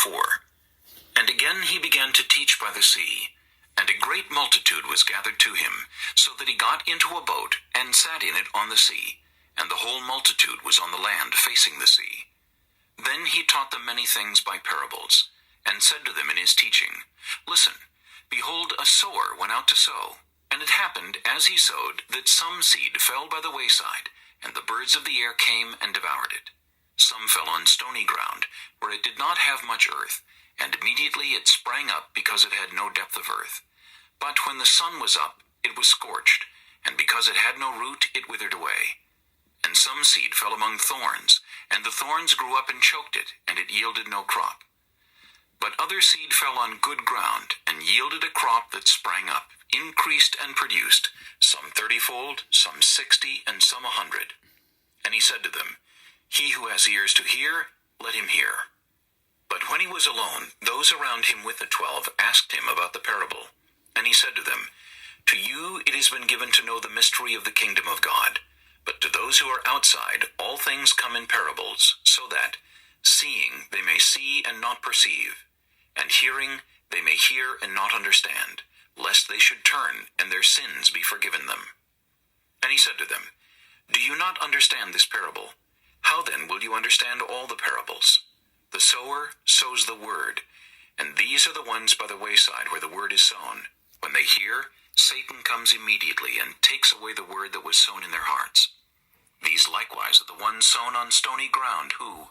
before. And again he began to teach by the sea, and a great multitude was gathered to him, so that he got into a boat, and sat in it on the sea, and the whole multitude was on the land facing the sea. Then he taught them many things by parables, and said to them in his teaching, Listen, behold, a sower went out to sow. And it happened, as he sowed, that some seed fell by the wayside, and the birds of the air came and devoured it. Some fell on stony ground, where it did not have much earth, and immediately it sprang up, because it had no depth of earth. But when the sun was up, it was scorched, and because it had no root, it withered away. And some seed fell among thorns, and the thorns grew up and choked it, and it yielded no crop. But other seed fell on good ground, and yielded a crop that sprang up, increased and produced, some 30-fold, some 60, and some 100. And he said to them, He who has ears to hear, let him hear. But when he was alone, those around him with the 12 asked him about the parable. And he said to them, To you it has been given to know the mystery of the kingdom of God. But to those who are outside, all things come in parables, so that, seeing, they may see and not perceive, and hearing, they may hear and not understand, lest they should turn, and their sins be forgiven them. And he said to them, Do you not understand this parable? How then will you understand all the parables? The sower sows the word, and these are the ones by the wayside where the word is sown. When they hear, Satan comes immediately and takes away the word that was sown in their hearts. These likewise are the ones sown on stony ground, who,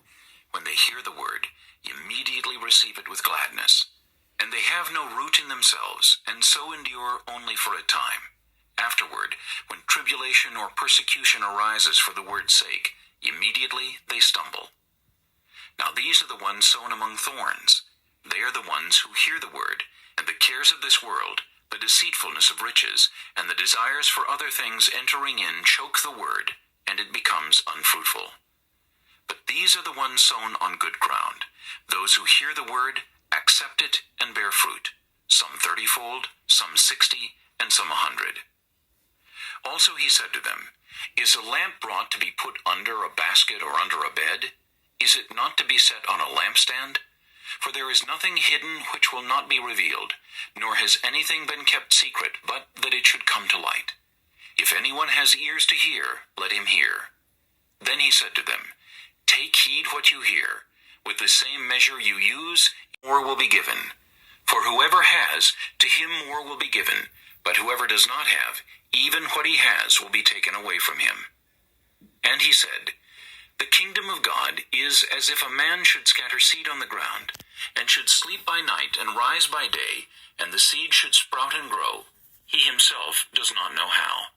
when they hear the word, immediately receive it with gladness. And they have no root in themselves, and so endure only for a time. Afterward, when tribulation or persecution arises for the word's sake, immediately they stumble. Now these are the ones sown among thorns. They are the ones who hear the word, and the cares of this world, the deceitfulness of riches, and the desires for other things entering in choke the word, and it becomes unfruitful. But these are the ones sown on good ground, those who hear the word, accept it, and bear fruit, some 30-fold, some 60, and some 100. Also he said to them, Is a lamp brought to be put under a basket or under a bed? Is it not to be set on a lampstand? For there is nothing hidden which will not be revealed, nor has anything been kept secret, but that it should come to light. If anyone has ears to hear, let him hear. Then he said to them, Take heed what you hear. With the same measure you use, more will be given. For whoever has, to him more will be given, but whoever does not have, even what he has will be taken away from him. And he said, The kingdom of God is as if a man should scatter seed on the ground, and should sleep by night and rise by day, and the seed should sprout and grow. He himself does not know how.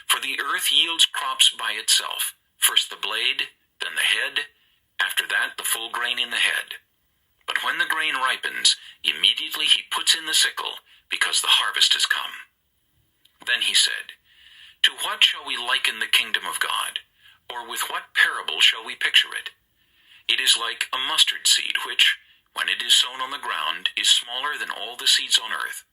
For the earth yields crops by itself, first the blade, then the head, after that the full grain in the head. But when the grain ripens, immediately he puts in the sickle, because the harvest has come. Then he said, To what shall we liken the kingdom of God? Or with what parable shall we picture it? It is like a mustard seed, which, when it is sown on the ground, is smaller than all the seeds on earth.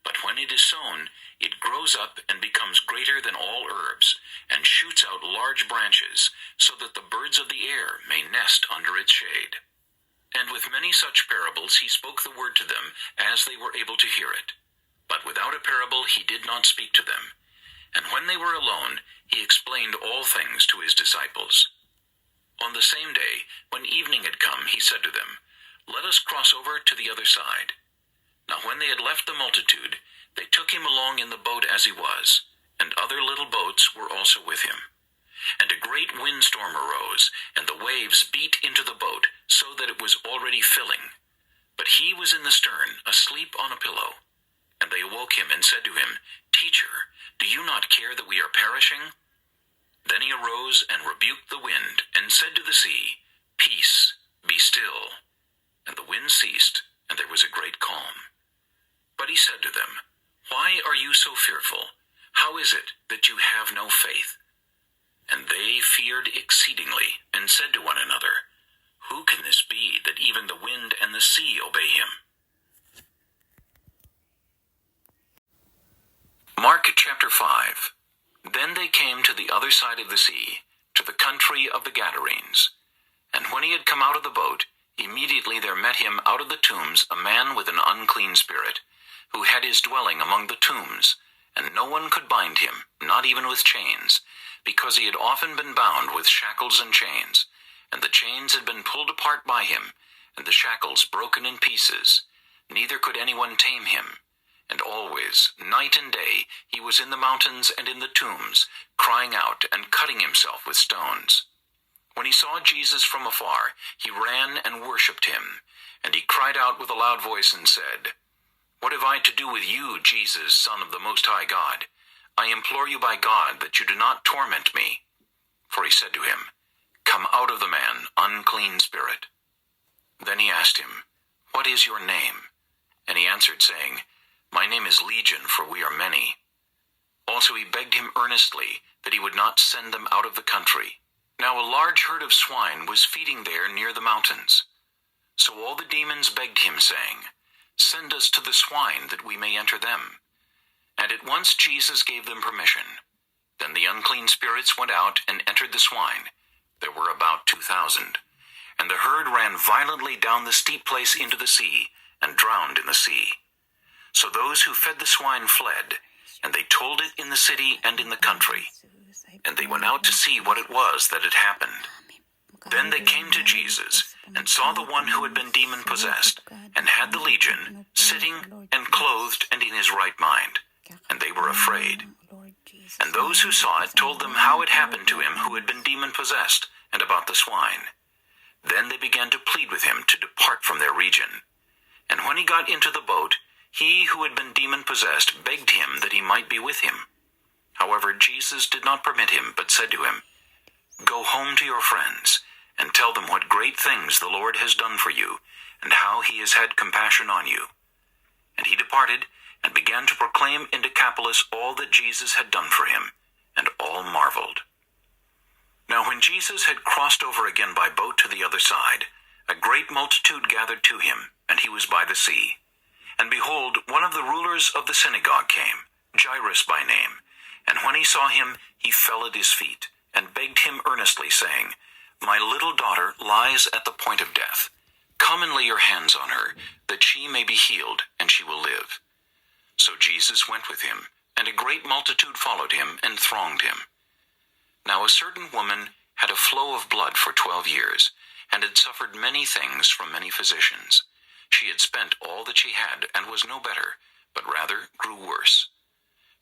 But when it is sown, it grows up and becomes greater than all herbs, and shoots out large branches, so that the birds of the air may nest under its shade. And with many such parables he spoke the word to them, as they were able to hear it. But without a parable he did not speak to them. And when they were alone, he explained all things to his disciples. On the same day, when evening had come, he said to them, Let us cross over to the other side. Now when they had left the multitude, they took him along in the boat as he was, and other little boats were also with him. And a great windstorm arose, and the waves beat into the boat, so that it was already filling. But he was in the stern, asleep on a pillow. And they awoke him and said to him, Teacher, do you not care that we are perishing? Then he arose and rebuked the wind, and said to the sea, Peace, be still. And the wind ceased, and there was a great calm. But he said to them, Why are you so fearful? How is it that you have no faith? And they feared exceedingly, and said to one another, Who can this be, that even the wind and the sea obey him? Mark chapter 5. Then they came to the other side of the sea, to the country of the Gadarenes. And when he had come out of the boat, immediately there met him out of the tombs a man with an unclean spirit, who had his dwelling among the tombs, and no one could bind him, not even with chains, because he had often been bound with shackles and chains, and the chains had been pulled apart by him, and the shackles broken in pieces. Neither could anyone tame him. And always, night and day, he was in the mountains and in the tombs, crying out and cutting himself with stones. When he saw Jesus from afar, he ran and worshipped him, and he cried out with a loud voice and said, "What have I to do with you, Jesus, Son of the Most High God? I implore you by God that you do not torment me." For he said to him, "Come out of the man, unclean spirit." Then he asked him, "What is your name?" And he answered, saying, "My name is Legion, for we are many." Also he begged him earnestly that he would not send them out of the country. Now a large herd of swine was feeding there near the mountains. So all the demons begged him, saying, "Send us to the swine, that we may enter them." And at once Jesus gave them permission. Then the unclean spirits went out and entered the swine. There were about 2,000. And the herd ran violently down the steep place into the sea, and drowned in the sea. So those who fed the swine fled, and they told it in the city and in the country. And they went out to see what it was that had happened. Then they came to Jesus, and saw the one who had been demon-possessed, and had the legion, sitting and clothed and in his right mind. And they were afraid. And those who saw it told them how it happened to him who had been demon-possessed, and about the swine. Then they began to plead with him to depart from their region. And when he got into the boat, he who had been demon-possessed begged him that he might be with him. However, Jesus did not permit him, but said to him, "Go home to your friends, and tell them what great things the Lord has done for you, and how he has had compassion on you." And he departed, and began to proclaim in Decapolis all that Jesus had done for him, and all marveled. Now when Jesus had crossed over again by boat to the other side, a great multitude gathered to him, and he was by the sea. And behold, one of the rulers of the synagogue came, Jairus by name, and when he saw him, he fell at his feet, and begged him earnestly, saying, "My little daughter lies at the point of death. Come and lay your hands on her, that she may be healed, and she will live." So Jesus went with him, and a great multitude followed him and thronged him. Now a certain woman had a flow of blood for 12 years, and had suffered many things from many physicians. She had spent all that she had, and was no better, but rather grew worse.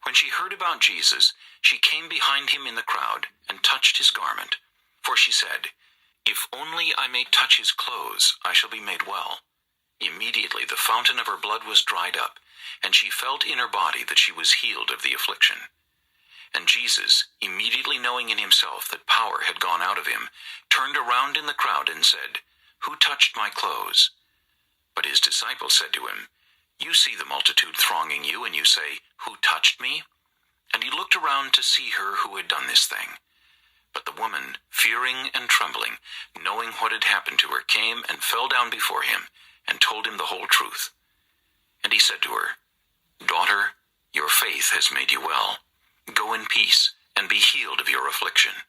When she heard about Jesus, she came behind him in the crowd, and touched his garment. For she said, "If only I may touch his clothes, I shall be made well." Immediately the fountain of her blood was dried up, and she felt in her body that she was healed of the affliction. And Jesus, immediately knowing in himself that power had gone out of him, turned around in the crowd and said, "Who touched my clothes?" But his disciples said to him, "You see the multitude thronging you, and you say, 'Who touched me?'" And he looked around to see her who had done this thing. But the woman, fearing and trembling, knowing what had happened to her, came and fell down before him, and told him the whole truth. And he said to her, "Daughter, your faith has made you well. Go in peace, and be healed of your affliction."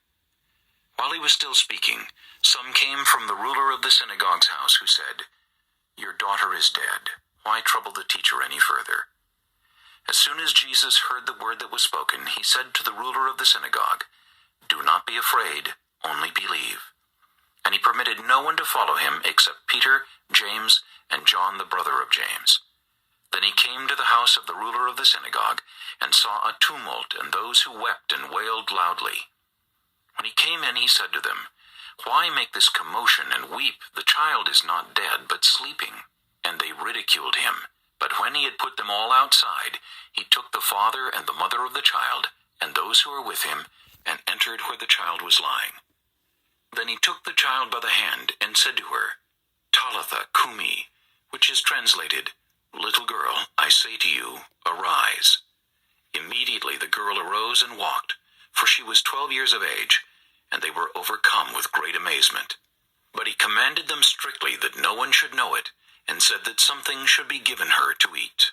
While he was still speaking, some came from the ruler of the synagogue's house, who said, "Your daughter is dead. Why trouble the teacher any further?" As soon as Jesus heard the word that was spoken, he said to the ruler of the synagogue, "Do not be afraid, only believe." And he permitted no one to follow him except Peter, James, and John the brother of James. Then he came to the house of the ruler of the synagogue, and saw a tumult and those who wept and wailed loudly. When he came in, he said to them, "Why make this commotion and weep? The child is not dead, but sleeping." And they ridiculed him. But when he had put them all outside, he took the father and the mother of the child, and those who were with him, and entered where the child was lying. Then he took the child by the hand, and said to her, "Talitha cumi," which is translated, "Little girl, I say to you, arise." Immediately the girl arose and walked, for she was 12 years of age, and they were overcome with great amazement. But he commanded them strictly that no one should know it, and said that something should be given her to eat.